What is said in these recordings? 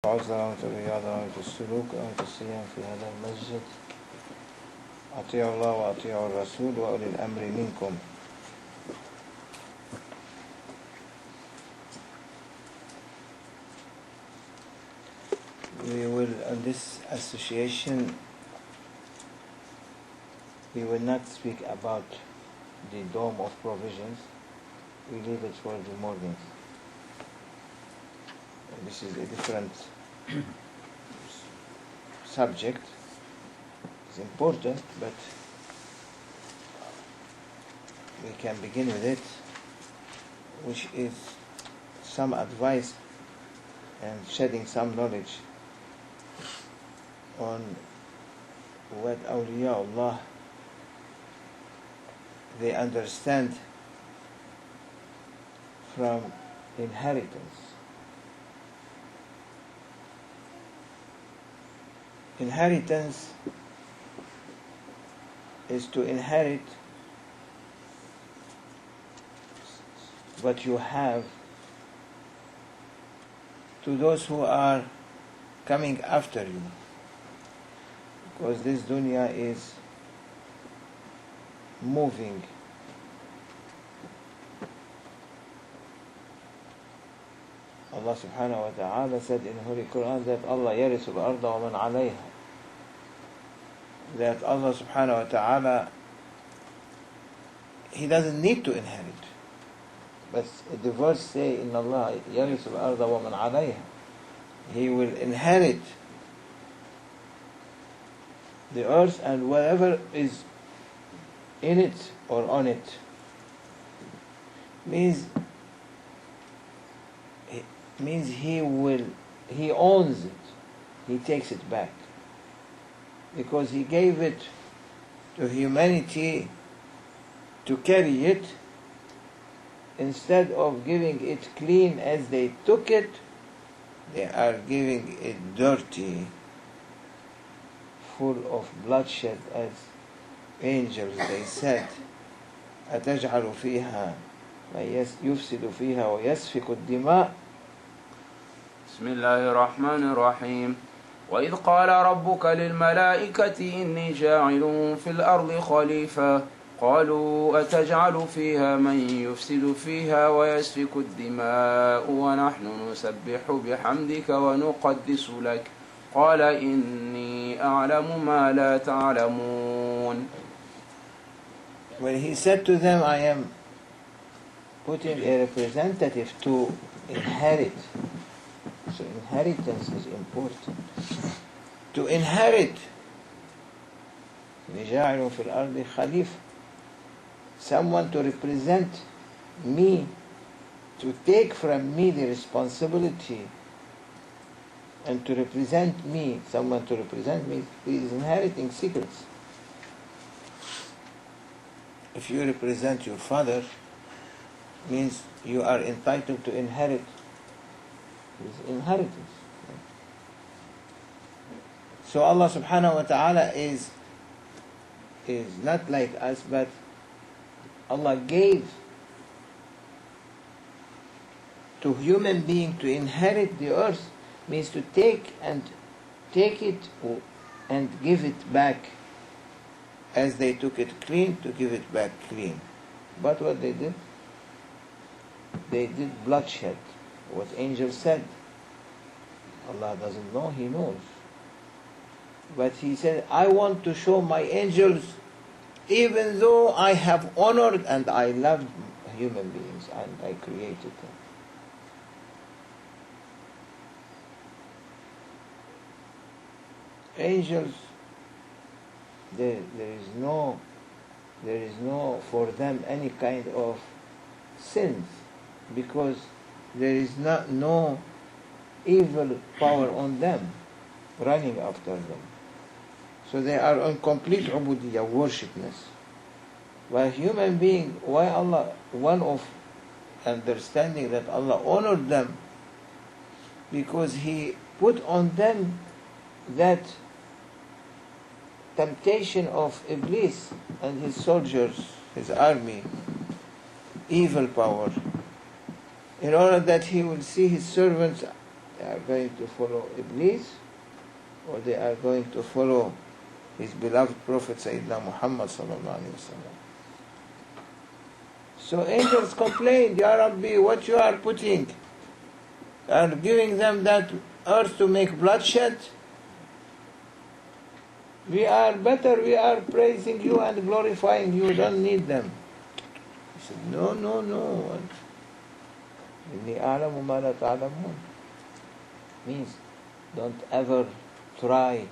عذرا في الرياضة وفي السلوك وفي الصيام في هذا المسجد. أطيعوا الله وأطيعوا الرسول وأولي الأمر منكم. We will, on this association, we will not speak about the dome of provisions. We leave it for the mornings. This is a different subject. It's important, but we can begin with it, which is some advice and shedding some knowledge on what awliyaullah they understand from inheritance. Inheritance is to inherit what you have to those who are coming after you, because this dunya is moving. Allah subhanahu wa ta'ala said in Holy Quran that Allah yarisul arda wa man alayha, that Allah subhanahu wa ta'ala, He doesn't need to inherit, but the verse say in Allah yarisul arda wa man alayha, He will inherit the earth and whatever is in it or on it. Means he owns it, he takes it back, because he gave it to humanity to carry it. Instead of giving it clean as they took it, they are giving it dirty, full of bloodshed, as angels they said, أتجعل فيها يفسد فيها ويسفك الدماء. بسم الله الرحمن الرحيم. وإذ قال ربك للملائكة إني جاعل في الأرض خليفة قالوا أتجعل فيها من يفسد فيها ويسفك الدماء ونحن نسبح بحمدك ونقدس لك قال إني أعلم ما لا تعلمون. When he said to them, I am putting a representative to inherit. So inheritance is important. To inherit, نجعل في الأرض خليفة, someone to represent me, to take from me the responsibility, and to represent me, someone to represent me, he is inheriting secrets. If you represent your father, means you are entitled to inherit his inheritance. So Allah subhanahu wa ta'ala is not like us, but Allah gave to human being to inherit the earth, means to take it and give it back. As they took it clean, to give it back clean. But what they did? They did bloodshed. What angel said. Allah doesn't know, He knows. But He said, I want to show my angels, even though I have honored and I loved human beings and I created them. Angels, there is no for them any kind of sins, because there is no evil power on them running after them. So they are on complete ubudiyya, worshipness. While human being, why Allah, one of understanding that Allah honored them, because He put on them that temptation of Iblis and his soldiers, his army, evil power, in order that He will see His servants They are going to follow Iblis, or they are going to follow his beloved Prophet Sayyidina Muhammad sallallahu alaihi wasallam. So angels complained, Ya Rabbi, what you are putting? You are giving them that earth to make bloodshed? We are better, we are praising you and glorifying you, don't need them. He said, no, no, no. إِنِّي أَعْلَمُ مَا لَا تَعْلَمُونَ. Means, don't ever try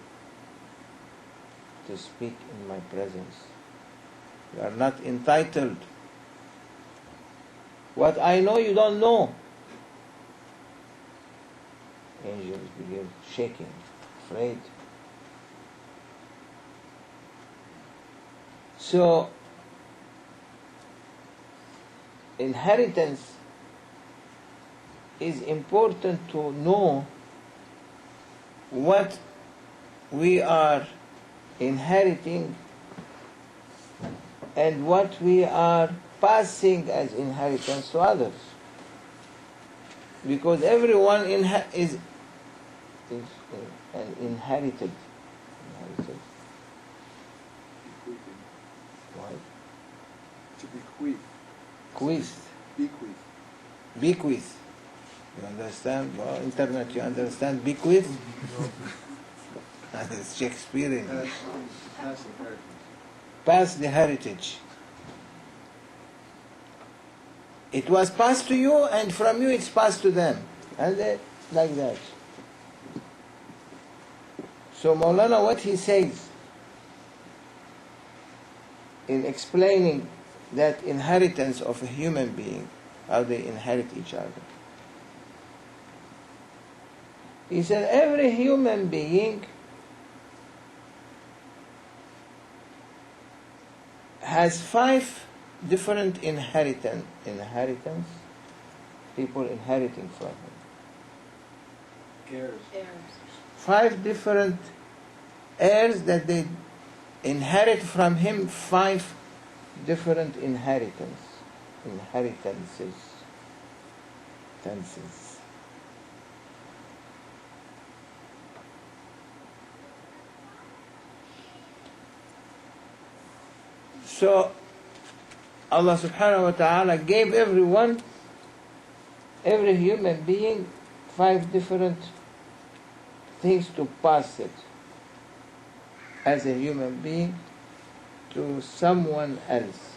to speak in my presence. You are not entitled. What I know, you don't know. Angels begin shaking, afraid. So, inheritance is important to know what we are inheriting and what we are passing as inheritance to others. Because everyone is an inherited. Why? To bequeath. Bequeath. Bequeath. Bequeath. You understand? Well, internet, you understand bequeath? It's Shakespearean. Pass inheritance. Pass the heritage. It was passed to you, and from you it's passed to them. And like that. So Maulana, what he says in explaining that inheritance of a human being, how they inherit each other. He said every human being has 5 different inheritance, people inheriting from him. Heirs. 5 different heirs that they inherit from him, 5 different inheritances. So Allah subhanahu wa ta'ala gave every human being 5 different things to pass it as a human being to someone else.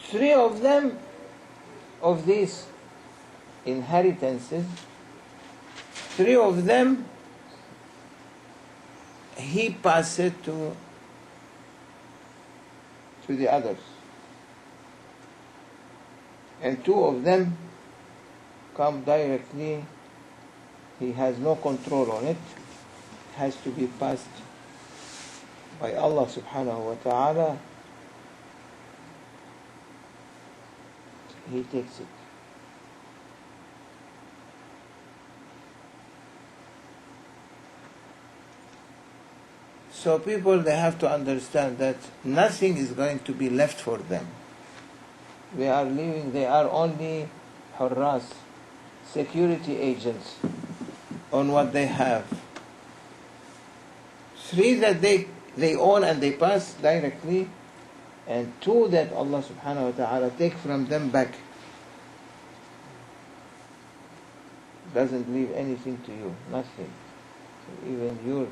Three of them, of these inheritances, 3 of them he passed it to the others. And 2 of them come directly, he has no control on it, has to be passed by Allah subhanahu wa ta'ala. He takes it. So people, they have to understand that nothing is going to be left for them. They are only hurras, security agents on what they have. 3 that they own and they pass directly, and 2 that Allah subhanahu wa ta'ala take from them back. Doesn't leave anything to you, nothing. So even your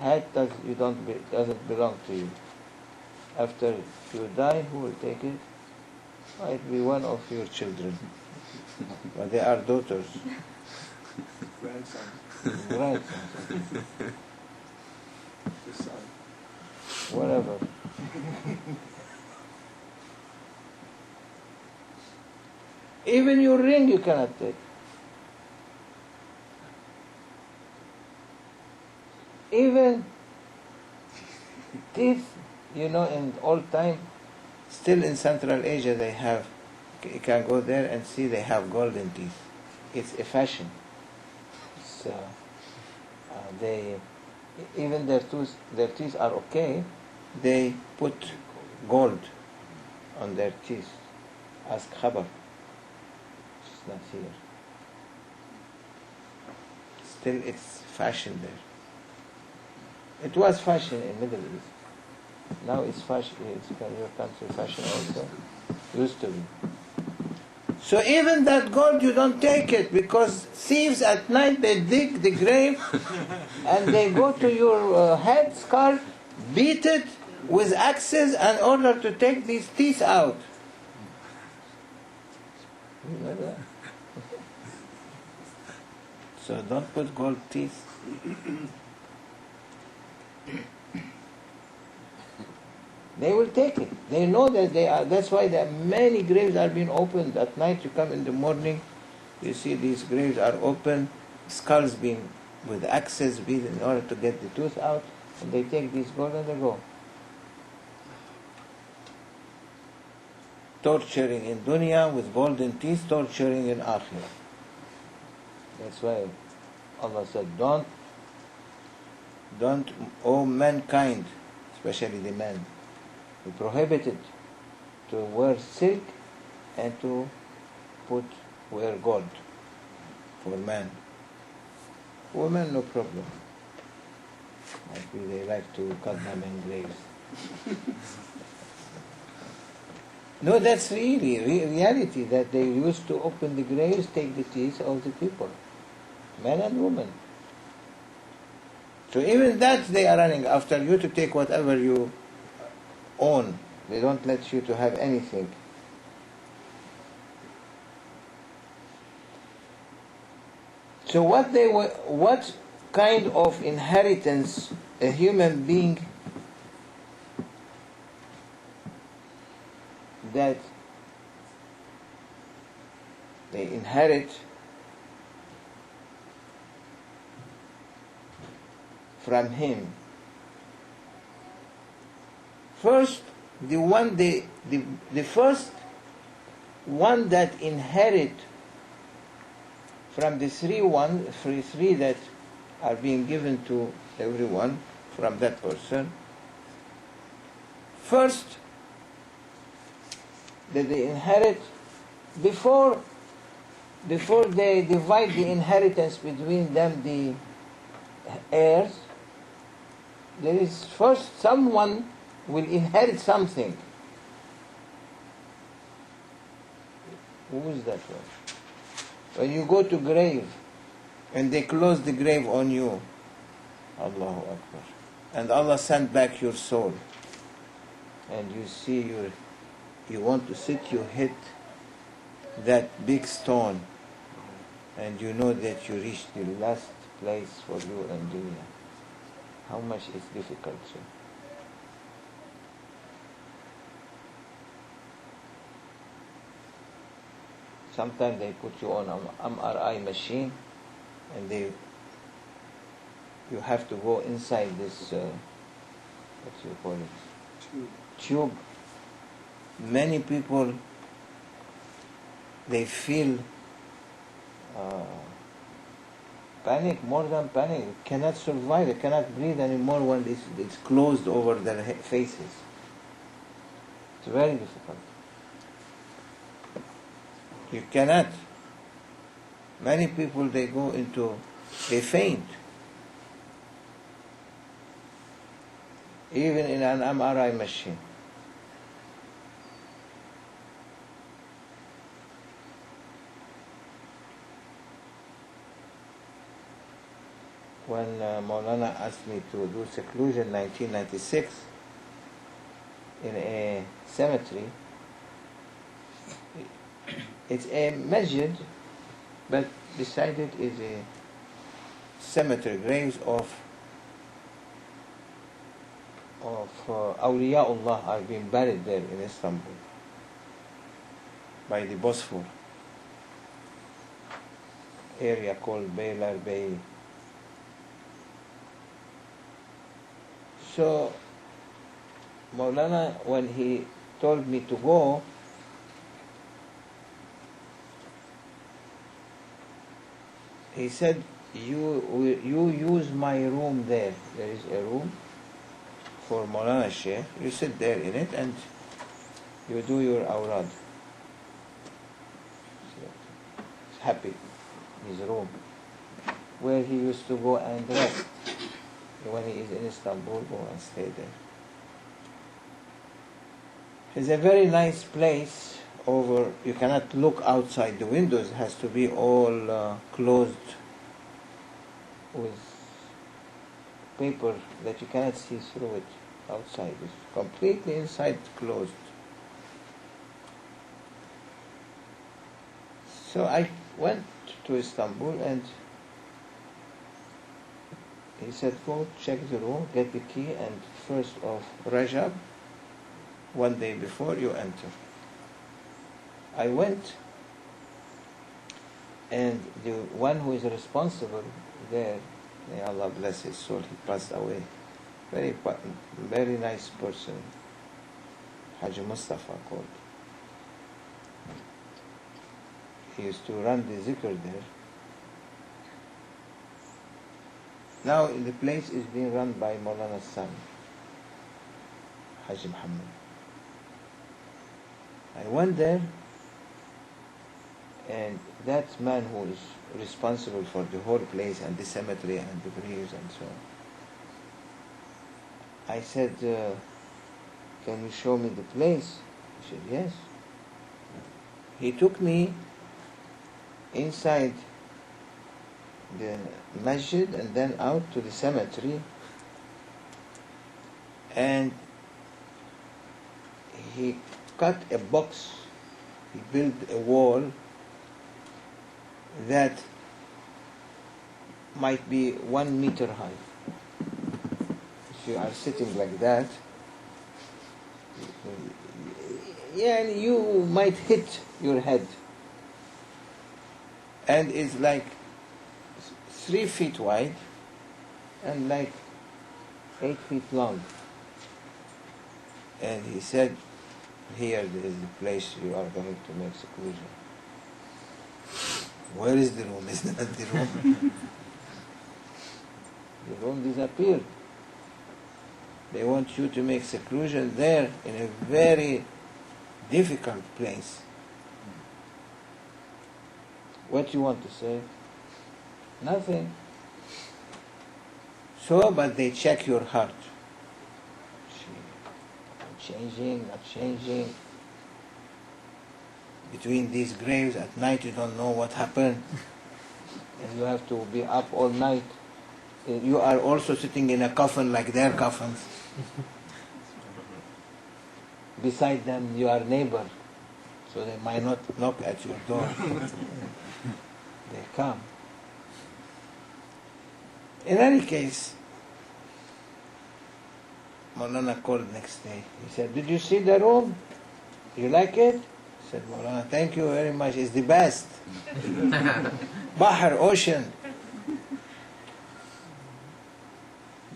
head doesn't belong to you. After you die, who will take it? Might be one of your children, but they are daughters. Grandsons. The son. Whatever. Even your ring you cannot take. Even teeth, in old time, still in Central Asia they have, you can go there and see they have golden teeth. It's a fashion. So even their teeth are okay, they put gold on their teeth Ask Khabar. It's not here. Still, it's fashion there. It was fashion in Middle East. Now it's fashion. It's in your country fashion also. Used to be. So even that gold, you don't take it, because thieves at night, they dig the grave and they go to your head, skull, beat it with axes in order to take these teeth out. You know that? So don't put gold teeth. They will take it. They know that they are. That's why there are many graves are being opened at night. You come in the morning, you see these graves are open, skulls being with axes beat in order to get the tooth out, and they take these gold and they go. Torturing in dunya with golden teeth, torturing in akhirah. That's why Allah said, don't, O mankind, especially the men, be prohibited to wear silk and to wear gold for men. For women, no problem. Maybe they like to cut them in graves. No, that's really reality, that they used to open the graves, take the teeth of the people, men and women. So even that they are running after you to take whatever you own. They don't let you to have anything. So what kind of inheritance a human being that they inherit from him? First, the first one that inherit from the three that are being given to everyone from that person. First, that they inherit before they divide the inheritance between them, the heirs. There is first someone will inherit something. Who is that one? When you go to grave and they close the grave on you, Allahu Akbar, and Allah sent back your soul, and you see you want to sit, you hit that big stone, and you know that you reached the last place for you in dunya. How much is difficult, sir? Sometimes they put you on an MRI machine, and you have to go inside this, what do you call it? Tube. Many people, they feel panic, more than panic. They cannot survive, they cannot breathe anymore when it's closed over their faces. It's very difficult. You cannot. Many people, they faint. Even in an MRI machine. When Maulana asked me to do seclusion in 1996 in a cemetery, it's a masjid, but beside it is a cemetery, graves of Awliyaullah are being buried there in Istanbul by the Bosphor area called Beyler Bey. So Maulana, when he told me to go, he said, you use my room there. There is a room for Maulana Sheikh. You sit there in it and you do your awrad. happy, his room, where he used to go and rest. When he is in Istanbul, go and stay there. It's a very nice place. You cannot look outside the windows. It has to be all closed with paper that you cannot see through it outside. It's completely inside closed. So I went to Istanbul and he said, go check the room, get the key, and 1st of Rajab, one day before, you enter. I went, and the one who is responsible there, may Allah bless his soul, he passed away. Very nice person, Haji Mustafa called. He used to run the zikr there. Now the place is being run by Maulana's son, Haji Muhammad. I went there, and that man who is responsible for the whole place and the cemetery and the graves and so on, I said, can you show me the place? He said, yes. He took me inside the masjid and then out to the cemetery, and he cut a box, he built a wall that might be 1 meter high. If you are sitting like that, you might hit your head. And it's like 3 feet wide and like 8 feet long. And he said, here is the place you are going to make seclusion. Where is the room? Is not the room? The room disappeared. They want you to make seclusion there in a very difficult place. What do you want to say? Nothing. So, but they check your heart. Changing, not changing. Between these graves at night, you don't know what happened. And you have to be up all night. You are also sitting in a coffin like their coffins. Beside them, your neighbor, so they might not knock at your door. They come. In any case, Maulana called next day. He said, did you see the room? You like it? I said, Maulana, thank you very much. It's the best. Bahr, ocean.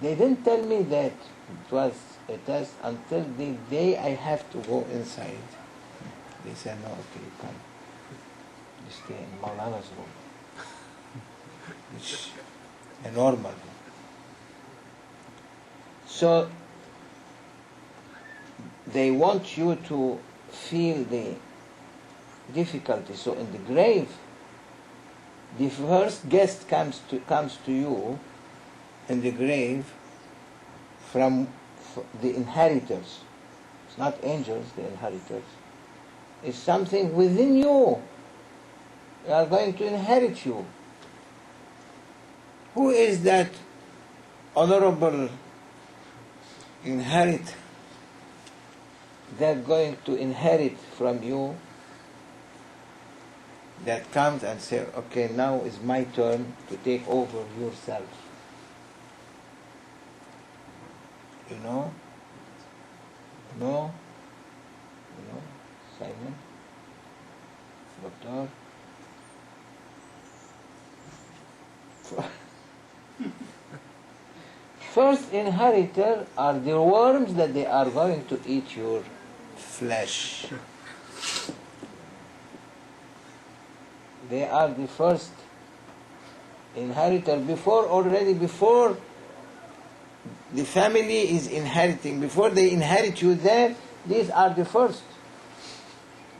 They didn't tell me that it was a test until the day I have to go inside. They said, no, okay, you come. You stay in Maulana's room. It's a normal room. So, they want you to feel the difficulty. So in the grave, the first guest comes to you in the grave from the inheritors. It's not angels, the inheritors. It's something within you. They are going to inherit you. Who is that honorable inherit? They're going to inherit from you, that comes and say, okay, now is my turn to take over yourself. You know? No? You know? Simon? Doctor? First inheritor are the worms that they are going to eat your flesh. They are the first inheritor before the family is inheriting, before they inherit you there, these are the first.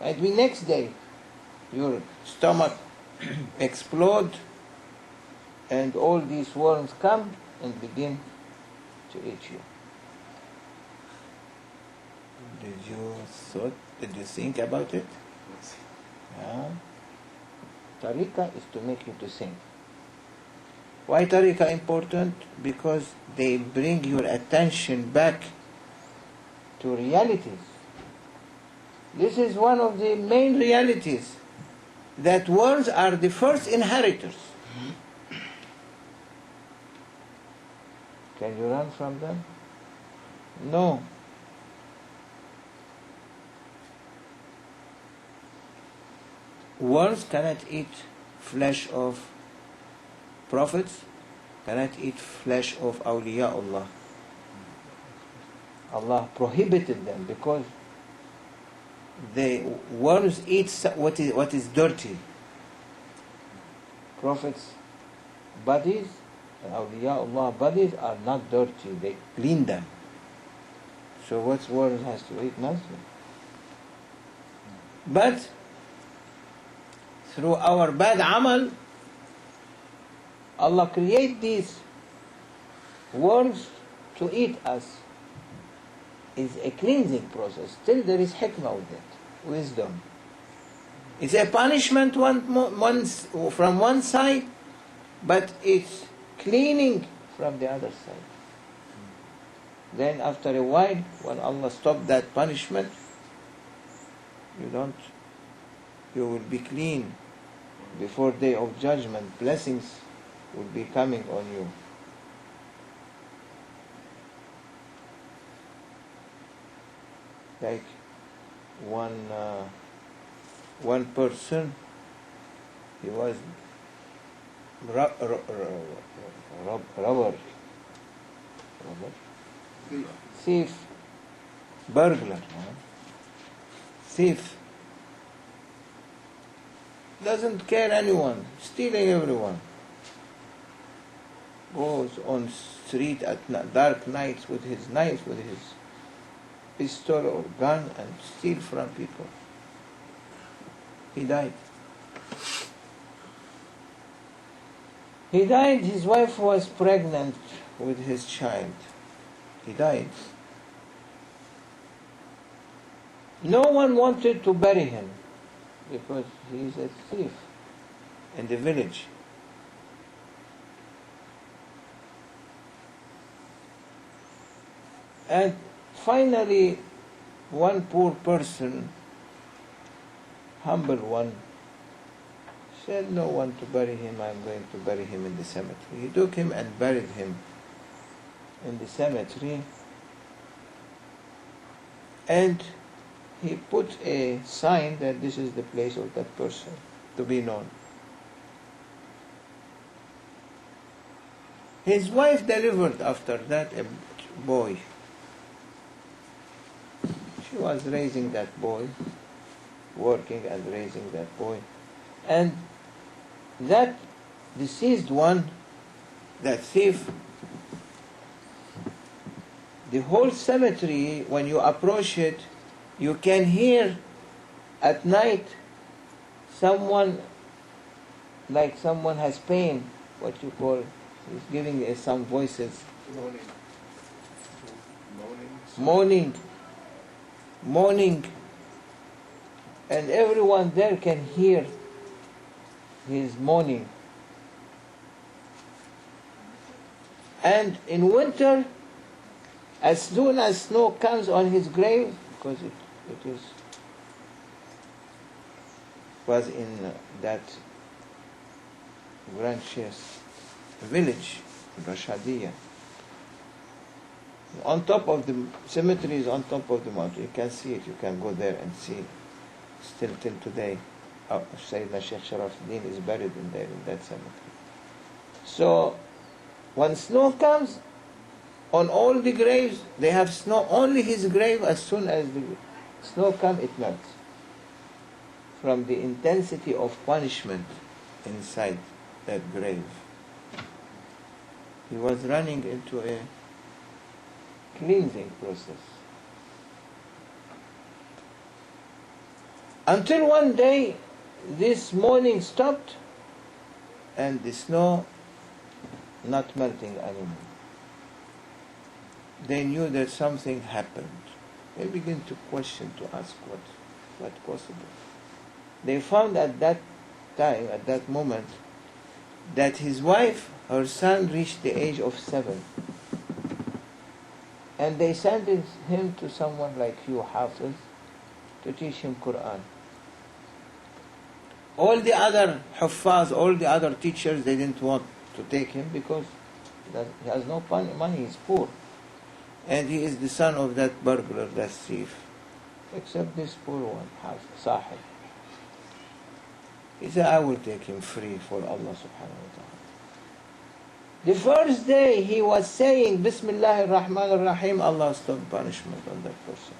Might be next day, your stomach explode, and all these worms come and begin to eat you. Did you think about it? Yeah. Tariqah is to make you to think. Why tariqah important? Because they bring your attention back to realities. This is one of the main realities, that worms are the first inheritors. Can you run from them? No. Worms cannot eat flesh of prophets, cannot eat flesh of awliyaullah. Allah prohibited them because the worms eat what is dirty. Prophets' bodies and awliyaullah bodies are not dirty, they clean them. So what worms has to eat? Nothing. But through our bad amal, Allah create these worms to eat us. Is a cleansing process. Still there is hikmah with it, wisdom. It's a punishment from one side, but it's cleaning from the other side. Then after a while, when Allah stops that punishment, you will be clean. Before day of judgment, blessings will be coming on you. Like one person, he was robber, thief, burglar, thief. Doesn't care anyone, stealing everyone. Goes on street at dark nights with his knife, with his pistol or gun, and steal from people. He died. He died, his wife was pregnant with his child. He died. No one wanted to bury him because he is a thief in the village. And finally, one poor person, humble one, said, no one to bury him, I'm going to bury him in the cemetery. He took him and buried him in the cemetery, and he put a sign that this is the place of that person, to be known. His wife delivered after that a boy. She was raising that boy, working and raising that boy. And that deceased one, that thief, the whole cemetery, when you approach it, you can hear at night someone, like someone has pain, what you call, he's giving some voices. Moaning, and everyone there can hear his moaning. And in winter, as soon as snow comes on his grave, because it was in that branches village, Rashadiyah. On top of the cemetery is on top of the mountain. You can see it. You can go there and see. Still till today, Sayyidina Sheikh Sharafuddin is buried in there in that cemetery. So, when snow comes on all the graves, they have snow. Only his grave, as soon as the snow comes, it melts from the intensity of punishment inside that grave. He was running into a cleansing process. Until one day, this mourning stopped, and the snow not melting anymore. They knew that something happened. They began to question, to ask what possible. They found at that time, at that moment, that his wife, her son, reached the age of 7. And they sent him to someone like you, Hafiz, to teach him Quran. All the other Huffaz, all the other teachers, they didn't want to take him because he has no money, he's poor. And he is the son of that burglar, that thief. Except this poor one, Sahib. He said, I will take him free for Allah subhanahu wa ta'ala. The first day he was saying, Bismillah ar-Rahman ar-Rahim, Allah stopped punishment on that person.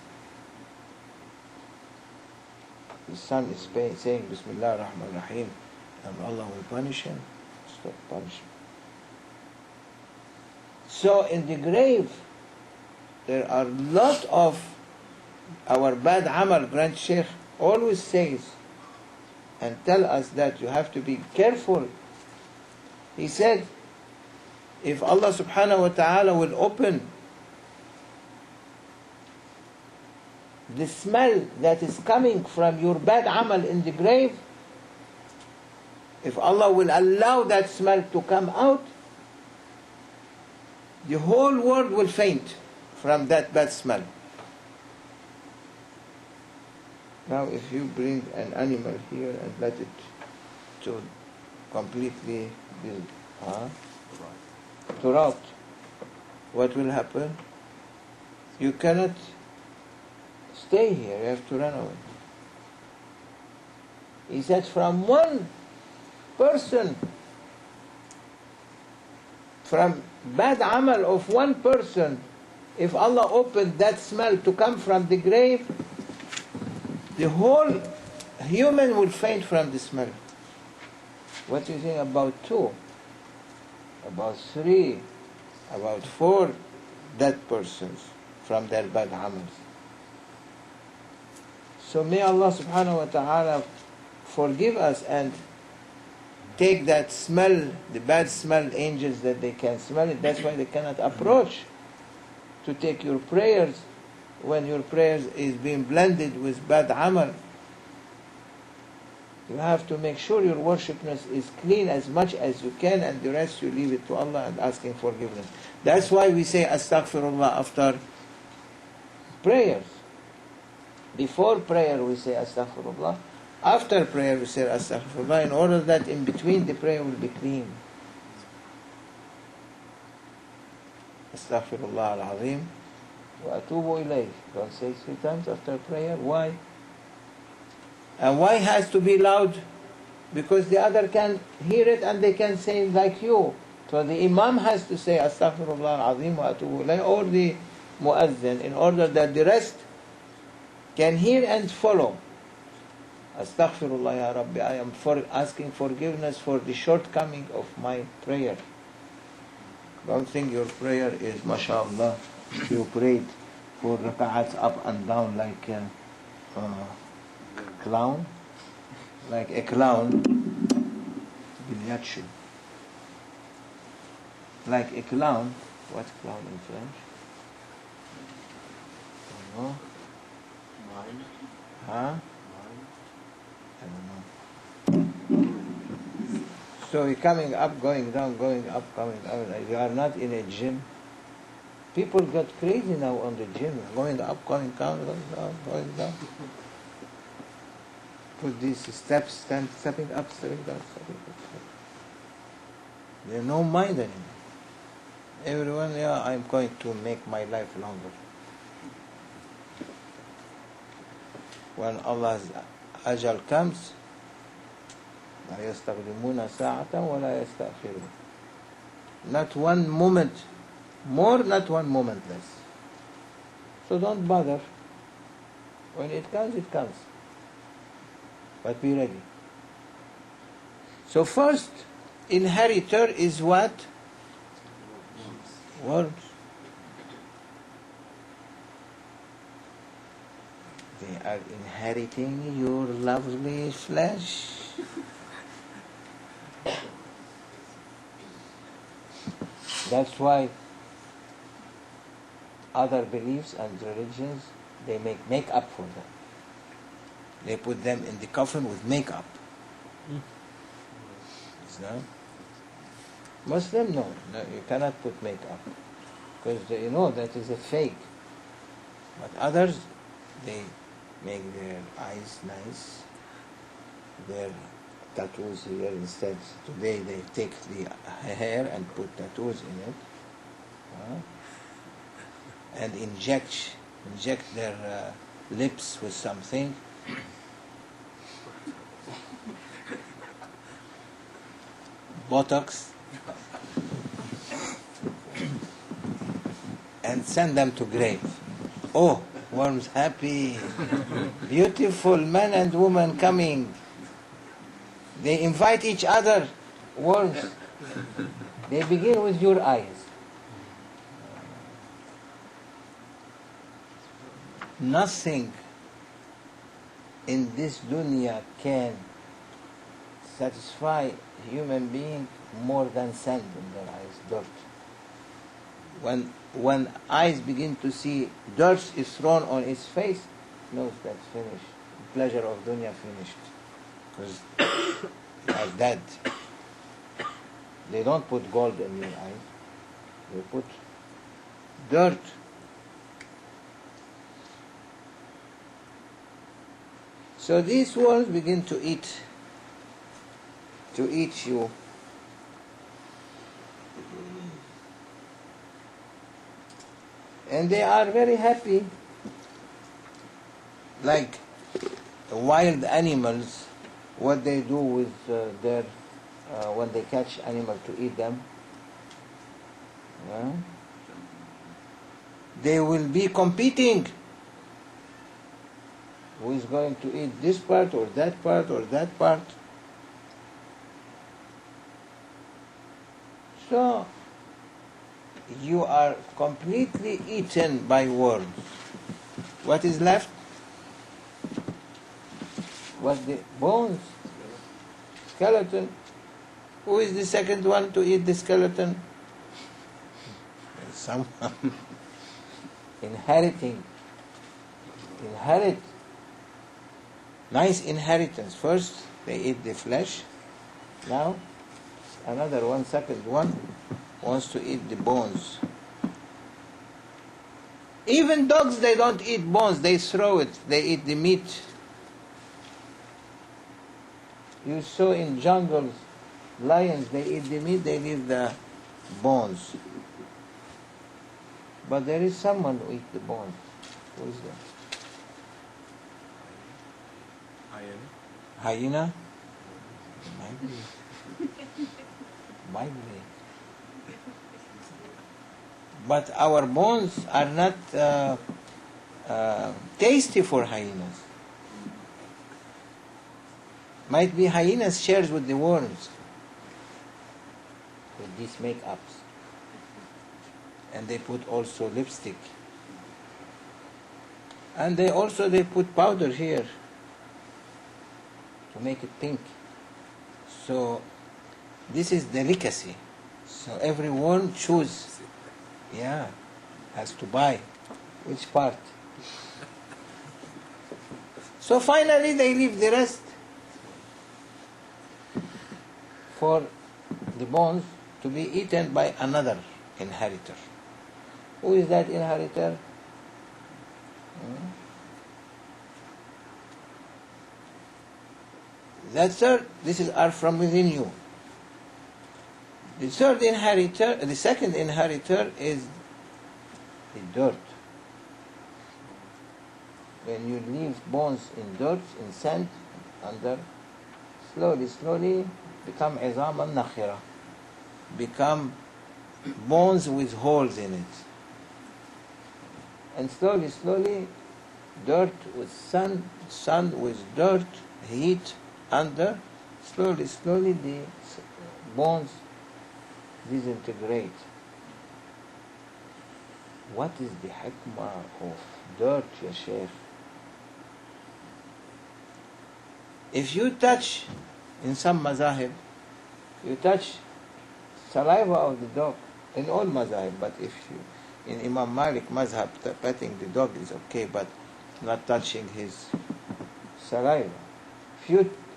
His son is saying, Bismillah ar-Rahman ar-Rahim, and Allah will punish him. Stop punishment. So in the grave, there are a lot of our bad amal. Grand Sheikh always says and tell us that you have to be careful. He said, if Allah subhanahu wa ta'ala will open the smell that is coming from your bad amal in the grave, if Allah will allow that smell to come out, the whole world will faint from that bad smell. Now if you bring an animal here and let it to completely be to rot, what will happen? You cannot stay here, you have to run away. He said from one person, from bad amal of one person, if Allah opened that smell to come from the grave, the whole human will faint from the smell. What do you think about 2? About 3? About 4 dead persons from their bad amals? So may Allah subhanahu wa ta'ala forgive us and take that smell, the bad smell, angels that they can smell it. That's why they cannot approach to take your prayers when your prayers is being blended with bad amal. You have to make sure your worshipness is clean as much as you can, and the rest you leave it to Allah and asking forgiveness. That's why we say astaghfirullah after prayers. Before prayer we say astaghfirullah. After prayer we say astaghfirullah, in order that in between the prayer will be clean. Astaghfirullah al-azim wa atubu ilayh. Don't say 3 times after prayer. Why? And why has to be loud? Because the other can hear it and they can say like you. So the imam has to say astaghfirullah al-azim wa atubu ilayh, or the muazzin, in order that the rest can hear and follow. Astaghfirullah ya Rabbi, I am asking forgiveness for the shortcoming of my prayer. Don't think your prayer is mashallah. You prayed 4 rak'ats up and down like a clown. Like a clown. Like a clown. What's clown in French? I don't know. Huh? I don't know. So you're coming up, going down, going up, coming down. You are not in a gym. People got crazy now on the gym, going up, going down, going down, going down. Put these steps, stepping up, stepping down, stepping up. They have no mind anymore. Everyone, I'm going to make my life longer. When Allah's ajal comes, لا يستخدمون ساعة ولا يستأخرون. Not one moment more, not one moment less. So don't bother. When it comes, it comes. But be ready. So first inheritor is what? Worms. They are inheriting your lovely flesh. That's why other beliefs and religions, they make makeup for them. They put them in the coffin with makeup. No? Muslim, no, you cannot put makeup because you know that is a fake. But others, they make their eyes nice, their tattoos here instead. Today they take the hair and put tattoos in it, and inject their lips with something. Botox, and send them to grave. Oh, worms happy, beautiful men and women coming. They invite each other, worms. They begin with your eyes. Nothing in this dunya can satisfy human being more than sand in their eyes, dirt. When eyes begin to see dirt is thrown on its face, knows that's finished. Pleasure of dunya finished. Because you are dead. They don't put gold in your eyes. They put dirt. So these worms begin to eat you. And they are very happy, like wild animals, what they do with their, when they catch animal to eat them. They will be competing. Who is going to eat this part or that part or that part? So, you are completely eaten by worms. What is left? What the bones? Skeleton. Who is the second one to eat the skeleton? Someone inherit. Nice inheritance. First they eat the flesh. Now another one, second one, wants to eat the bones. Even dogs, they don't eat bones, they throw it, they eat the meat. You saw in jungles, lions, they eat the meat, they leave the bones. But there is someone who eats the bones. Who is that? Hyena? Might be. But our bones are not tasty for hyenas. Might be hyenas shares with the worms with these make-ups. And they put also lipstick. And they put powder here to make it pink. So this is delicacy. So every worm choose, has to buy which part. So finally they leave the rest for the bones to be eaten by another inheritor. Who is that inheritor? That third, are from within you. The second inheritor is the dirt. When you leave bones in dirt, in sand, under, slowly become izam al-nakhira, become bones with holes in it. And slowly, dirt with sun with dirt, heat under, slowly the bones disintegrate. What is the hikmah of dirt, ya Shaykh? If you touch, in some mazahib, you touch saliva of the dog, in all mazahib, but if you, in Imam Malik mazhab, petting the dog is okay, but not touching his saliva.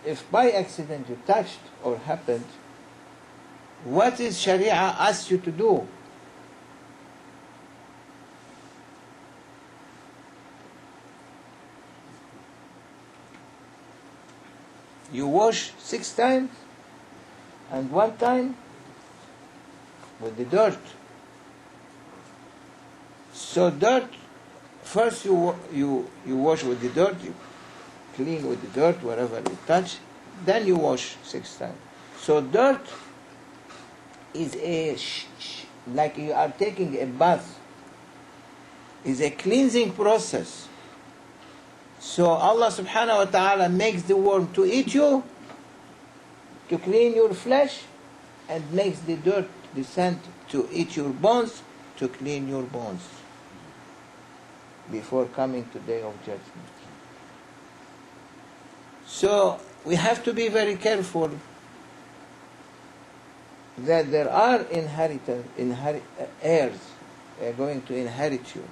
If by accident you touched or happened, what is Sharia asked you to do? You wash 6 times and 1 time with the dirt. So dirt, first you wash with the dirt, you clean with the dirt wherever you touch, then you wash 6 times. So dirt is like you are taking a bath, is a cleansing process. So Allah subhanahu wa ta'ala makes the worm to eat you, to clean your flesh, and makes the dirt, the sand, to eat your bones, to clean your bones before coming to day of judgment. So we have to be very careful that there are heirs going to inherit you.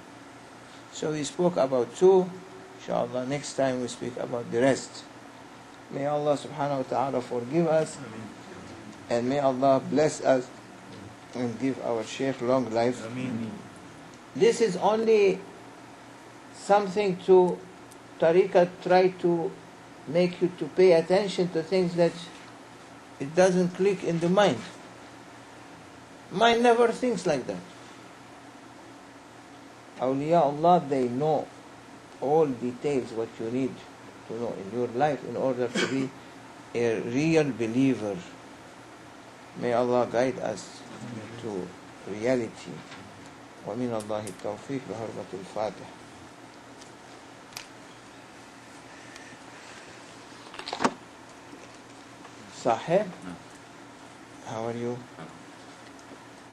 So we spoke about 2. Inshallah, next time we speak about the rest. May Allah subhanahu wa ta'ala forgive us. Ameen. And may Allah bless us and give our Shaykh long life. Ameen. This is only something to tariqah try to make you to pay attention to things that it doesn't click in the mind. Mind never thinks like that. Awliya Allah, they know all details what you need to know in your life in order to be a real believer. May Allah guide us to reality. ومن الله التوفيق بحرمة الفاتح. Sahib, how are you?